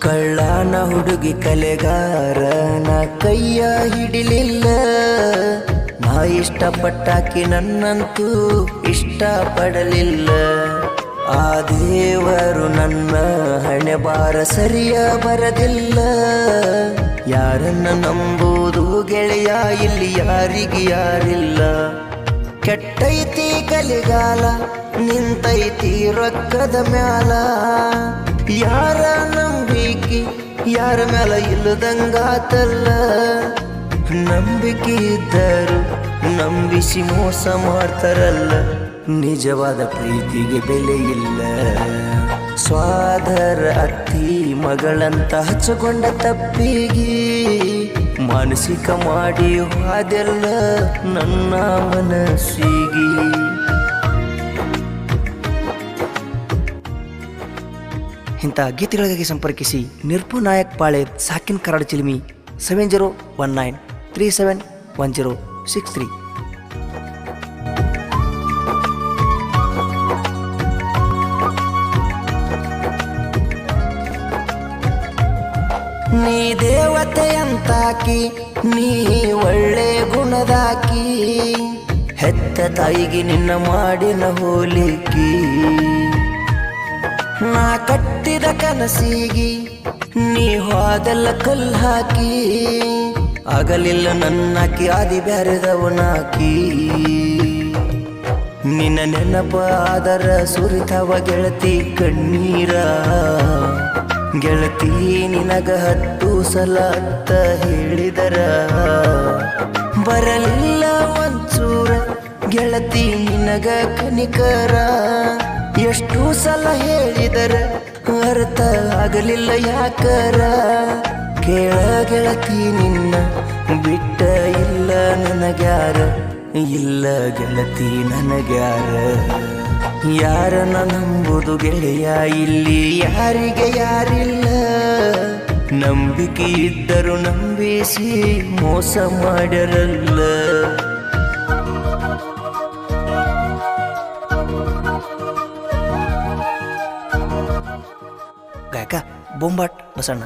ಕಳ್ಳನ ಹುಡುಗಿ ಕಲೆಗಾರನ ಕೈಯ ಹಿಡಿಲಿಲ್ಲ. ನಾ ಇಷ್ಟಪಟ್ಟಾಕಿ ನನ್ನಂತೂ ಇಷ್ಟಪಡಲಿಲ್ಲ. ಆ ದೇವರು ನನ್ನ ಹಣೆ ಬಾರ ಸರಿಯ ಬರದಿಲ್ಲ. ಯಾರನ್ನ ನಂಬುವುದು ಗೆಳೆಯ, ಇಲ್ಲಿ ಯಾರಿಗೆ ಯಾರಿಲ್ಲ. ಕೆಟ್ಟೈತಿ ಕಲಿಗಾಲ, ನಿಂತೈತಿ ರೊಕ್ಕದ ಮ್ಯಾಲ. ಯಾರ ನಂಬಿಕೆ ಯಾರ ಮ್ಯಾಲ ಇಲ್ಲದಂಗಾತಲ್ಲ. ನಂಬಿಕೆ ಇದ್ದರು ನಂಬಿಸಿ ಮೋಸ ಮಾಡ್ತಾರಲ್ಲ. ನಿಜವಾದ ಪ್ರೀತಿಗೆ ಬೆಲೆ ಇಲ್ಲ. ಸ್ವಾದರ ಅತ್ತಿ ಮಗಳಂತ ಹಚ್ಚಿಕೊಂಡ ತಪ್ಪಿಗೆ ಮಾನಸಿಕ ಮಾಡಿ ಹೋದೆಲ್ಲ ನನ್ನ ಮನಸ್ಸಿಗೆ. ಇಂಥ ಗೀತೆಗಳಿಗಾಗಿ ಸಂಪರ್ಕಿಸಿ ನಿರ್ಭು ನಾಯಕ್ ಪಾಳೆ, ಸಾಕಿನ್ ಕರಾಡ ಚಿಲ್ಮಿ, 7019371063. ನೀ ದೇವತೆ ಅಂತಾಕಿ, ನೀ ಒಳ್ಳೆ ಗುಣದಾಕಿ. ಹೆತ್ತ ತಾಯಿಗೆ ನಿನ್ನ ಮಾಡಿನ ಹೋಲಿಕಿ. ನಾ ಕಟ್ಟಿದ ಕನಸಿಗಿ ನೀ ಹೋದೆಲ್ಲ ಕಲ್ಲು ಹಾಕಿ. ಆಗಲಿಲ್ಲ ನನ್ನಾಕಿ ಆದಿ ಬ್ಯಾರೆದವನಾಕಿ. ನಿನ್ನ ನೆನಪ ಆದರ ಸುರಿತವ ಗೆಳತಿ ಕಣ್ಣೀರ. ಗೆಳತಿ ನಿನಗ 10 ಸಲ ಅಂತ ಹೇಳಿದರ ಬರಲಿಲ್ಲ ಒಂಚೂರ ಗೆಳತಿ ನಿನಗ ಕನಿಕರ. ಎಷ್ಟು ಸಲ ಹೇಳಿದರ ಅರ್ಥ ಆಗಲಿಲ್ಲ ಯಾಕರ. ಕೇಳ ಗೆಳತಿ ನಿನ್ನ ಬಿಟ್ಟ ಇಲ್ಲ ನನಗ್ಯಾರ, ಇಲ್ಲ ಗೆಳತಿ ನನಗ್ಯಾರ. ಯಾರನ್ನ ನಂಬುದು ಗೆಳೆಯ, ಇಲ್ಲಿ ಯಾರಿಗೆ ಯಾರಿಲ್ಲ. ನಂಬಿಕೆ ಇದ್ದರು ನಂಬಿಸಿ ಮೋಸ ಮಾಡ್ಯಾರಲ್ಲ. ಗಾಯಕ ಬೊಂಬಾಟ್ ಬಸಣ್ಣ.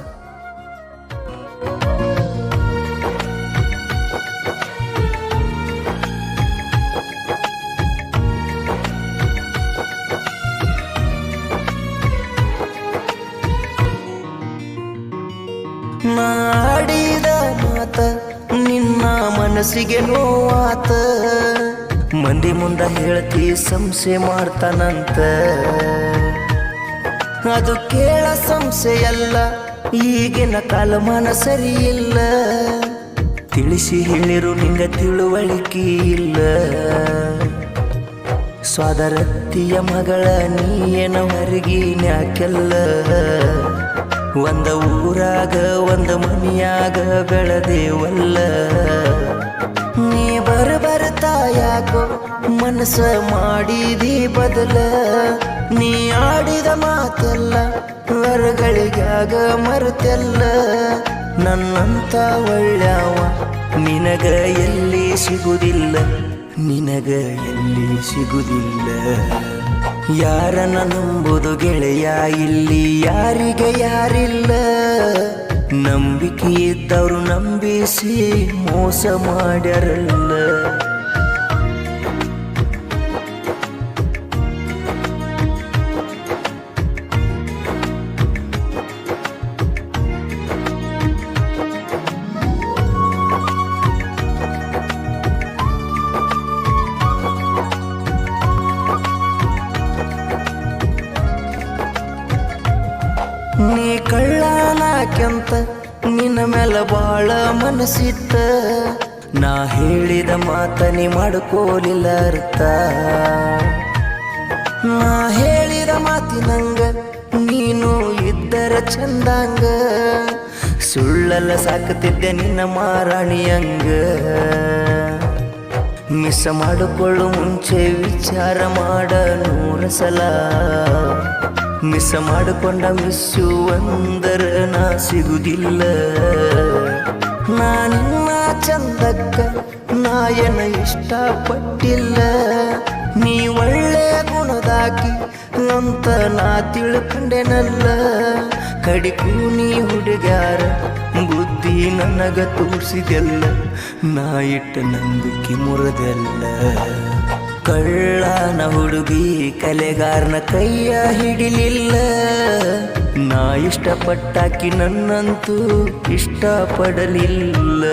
ನಾಡಿದ ಮಾತ ನಿನ್ನ ಮನಸ್ಸಿಗೆ ನೋವಾತ. ಮಂದಿ ಮುಂದ ಹೇಳ್ತಿ ಸಂಶಯ ಮಾಡ್ತಾನಂತ. ಅದು ಕೇಳ ಸಂಶಯಲ್ಲ, ಈಗಿನ ಕಾಲಮಾನ ಸರಿಯಿಲ್ಲ. ತಿಳಿಸಿ ಹೇಳಿರು ನಿಂಗ ತಿಳುವಳಿಕೆ ಇಲ್ಲ. ಸ್ವಾದರತ್ತಿಯ ಮಗಳ ನೀಯನ ಹೊರಗಿನ್ಯಾಕೆಲ್ಲ. ಒಂದ ಊರಾಗ ಒಂದ ಮನಿಯಾಗ ಬೆಳೆದೇವಲ್ಲ. ನೀ ಬರ್ತಾ ಯಾಕೋ ಮನಸ್ಸ ಮಾಡಿದಿ ಬದಲ. ನೀ ಆಡಿದ ಮಾತೆಲ್ಲ ವರಗಳಿಗಾಗ ಮರೆತೆಲ್ಲ. ನನ್ನಂತ ಒಳ್ಳೆವ ನಿನಗ ಎಲ್ಲಿ ಸಿಗುದಿಲ್ಲ, ನಿನಗ ಎಲ್ಲಿ ಸಿಗುದಿಲ್ಲ. ಯಾರನ್ನ ನಂಬುದು ಗೆಳೆಯ, ಇಲ್ಲಿ ಯಾರಿಗೆ ಯಾರಿಲ್ಲ. ನಂಬಿಕೆ ಇದ್ದವರು ನಂಬಿಸಿ ಮೋಸ ಮಾಡ್ಯಾರಲ್ಲ. ನೀ ಕಳ್ಳನಾಕ್ಯಂತ ನಿನ್ನ ಮೇಲೆ ಬಾಳ ಮನಸ್ಸಿತ್ತ. ನಾ ಹೇಳಿದ ಮಾತ ನೀ ಮಾಡ್ಕೋಲಿಲ್ಲ ಅರ್ಥ. ನಾ ಹೇಳಿದ ಮಾತಿನಂಗ ನೀನು ಇದ್ದರ ಚಂದಂಗ. ಸುಳ್ಳಲ್ಲ ಸಾಕುತ್ತಿದ್ದೆ ನಿನ್ನ ಮಾರಾಣಿಯಂಗ. ಮಿಸ್ ಮಾಡಿಕೊಳ್ಳು ಮುಂಚೆ ವಿಚಾರ ಮಾಡ 100 ಸಲ. ಮಿಸ್ ಮಾಡಿಕೊಂಡ ಮಿಸ್ಸು ಅಂದರ ನಾ ಸಿಗುದಿಲ್ಲ. ನಾನಿನ್ನ ಚಂದಕ್ಕ ನಾಯನ ಇಷ್ಟಪಟ್ಟಿಲ್ಲ. ನೀ ಒಳ್ಳೆ ಗುಣದಾಕಿ ಅಂತ ನಾ ತಿಳ್ಕೊಂಡೆನಲ್ಲ. ಕಡಿಕು ನೀ ಹುಡುಗ್ಯಾರ ಬುದ್ಧಿ ನನಗ ತೋರಿಸಿದೆಲ್ಲ ನಾ ಇಟ್ಟ ನಂಬಿಕೆ ಮುರಿದೆಲ್ಲ ಕಳ್ಳನ ಹುಡುಗಿ ಕಲೆಗಾರನ ಕೈಯ ಹಿಡಿಲಿಲ್ಲ ನಾ ಇಷ್ಟಪಟ್ಟಾಕಿ ನನ್ನಂತೂ ಇಷ್ಟಪಡಲಿಲ್ಲ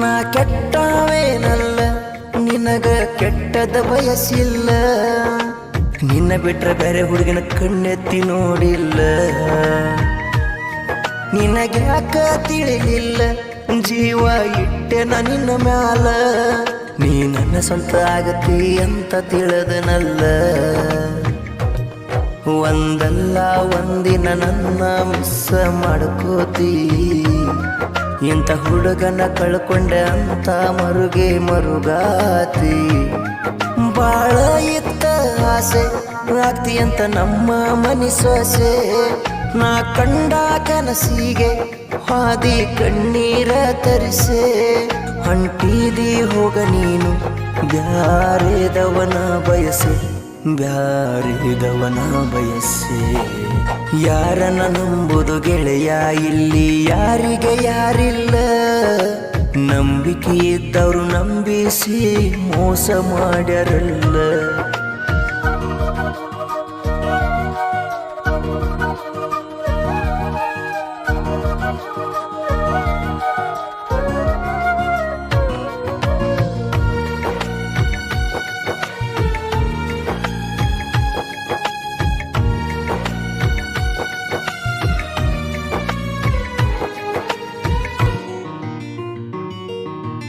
ನಾ ಕೆಟ್ಟವೇನಲ್ಲ ನಿನಗ ಕೆಟ್ಟದ ಬಯಸಿಲ್ಲ ನಿನ್ನ ಬಿಟ್ರೆ ಬೇರೆ ಹುಡುಗಿನ ಕಣ್ಣೆತ್ತಿ ನೋಡಿಲ್ಲ ನಿನಗ್ಯಾಕ ತಿಳಿಲಿಲ್ಲ ಜೀವ ಇಟ್ಟೆನ ನಿನ್ನ ಮ್ಯಾಲ ನೀ ನನ್ನ ಸ್ವಂತ ಆಗತಿ ಅಂತ ತಿಳಿದನಲ್ಲ ಒಂದಲ್ಲ ಒಂದಿನ ನನ್ನ ಮಿಸ್ ಮಾಡ್ಕೋತಿ ಇಂಥ ಹುಡುಗನ ಕಳ್ಕೊಂಡೆ ಅಂತ ಮರುಗೆ ಮರುಗಾತಿ ಬಾಳ ಇತ್ತ ಆಸೆ ಆಗ್ತಿ ಅಂತ ನಮ್ಮ ಮನಿ ಸೊಸೆ ನಾ ಕಂಡ ಕನಸಿಗೆ ಹಾದಿ ಕಣ್ಣೀರ ತರಿಸೆ ಹೊಂಟಿದಿ ಹೋಗ ನೀನು ಬ್ಯಾರೆದವನ ಬಯಸೆ ಬ್ಯಾರೆದವನ ಬಯಸೆ ಯಾರನ್ನ ನಂಬುದು ಗೆಳೆಯ ಇಲ್ಲಿ ಯಾರಿಗೆ ಯಾರಿಲ್ಲ ನಂಬಿಕೆ ಇದ್ದವರು ನಂಬಿಸಿ ಮೋಸ ಮಾಡ್ಯಾರಲ್ಲ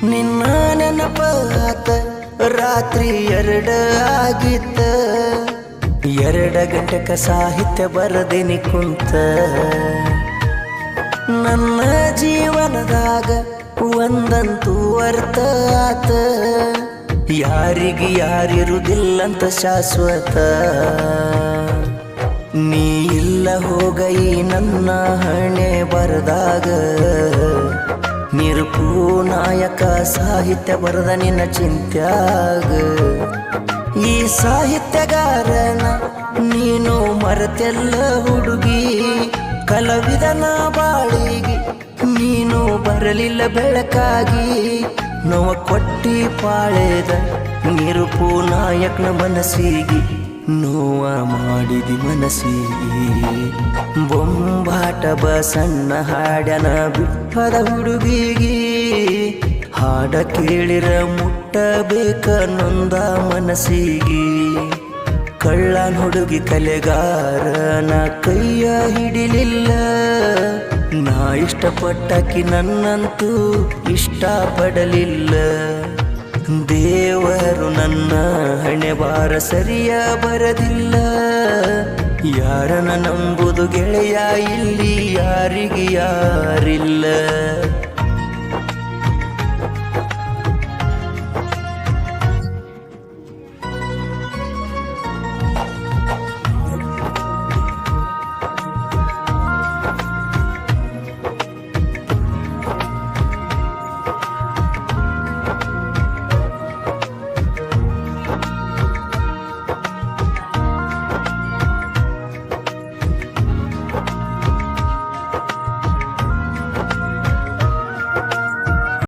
ನಿನ್ನ ನೆನಪಾತ ರಾತ್ರಿ 2 ಆಗಿತ್ತ 2 ಗಂಟೆಕ ಸಾಹಿತ್ಯ ಬರದೇನಿ ಕುಂತ ನನ್ನ ಜೀವನದಾಗ ಒಂದಂತೂ ಅರ್ಥ ಆತ ಯಾರಿಗೆ ಯಾರಿರುವುದಿಲ್ಲಂತ ಶಾಶ್ವತ ನೀ ಇಲ್ಲ ಹೋಗ ಈ ನನ್ನ ಹಣೆ ಬರದಾಗ ನಿರುಪು ನಾಯಕ ಸಾಹಿತ್ಯ ಬರದ ನಿನ್ನ ಚಿಂತ್ಯಾಗ ಈ ಸಾಹಿತ್ಯಗಾರನ ನೀನು ಮರೆತೆಲ್ಲ ಹುಡುಗಿ ಕಲಾವಿದನ ಬಾಳಿಗೆ ನೀನು ಬರಲಿಲ್ಲ ಬೆಳಕಾಗಿ ನೋವ ಕೊಟ್ಟಿ ಪಾಳೆದ ನಿರುಪು ನಾಯಕನ ಮನಸ್ಸಿಗೆ ನೋವ ಮಾಡಿದಿ ಮನಸ್ಸಿಗೆ ಬೊಂಬಾಟ ಬಸಣ್ಣ ಹಾಡ್ಯನ ಬಿಟ್ಟದ ಹುಡುಗಿಗೆ ಹಾಡ ಕೇಳಿರ ಮುಟ್ಟಬೇಕ ನೊಂದ ಮನಸ್ಸಿಗೆ ಕಳ್ಳನ ಹುಡುಗಿ ಕಲೆಗಾರನ ಕೈಯ ಹಿಡಿಲಿಲ್ಲ ನಾ ಇಷ್ಟಪಟ್ಟಾಕಿ ನನ್ನಂತೂ ಇಷ್ಟಪಡಲಿಲ್ಲ ದೇವರು ನನ್ನ ಹಣೆ ಬಾರ ಸರಿಯ ಬರದಿಲ್ಲ ಯಾರನ್ನ ನಂಬುದು ಗೆಳೆಯ ಇಲ್ಲಿ ಯಾರಿಗೆ ಯಾರಿಲ್ಲ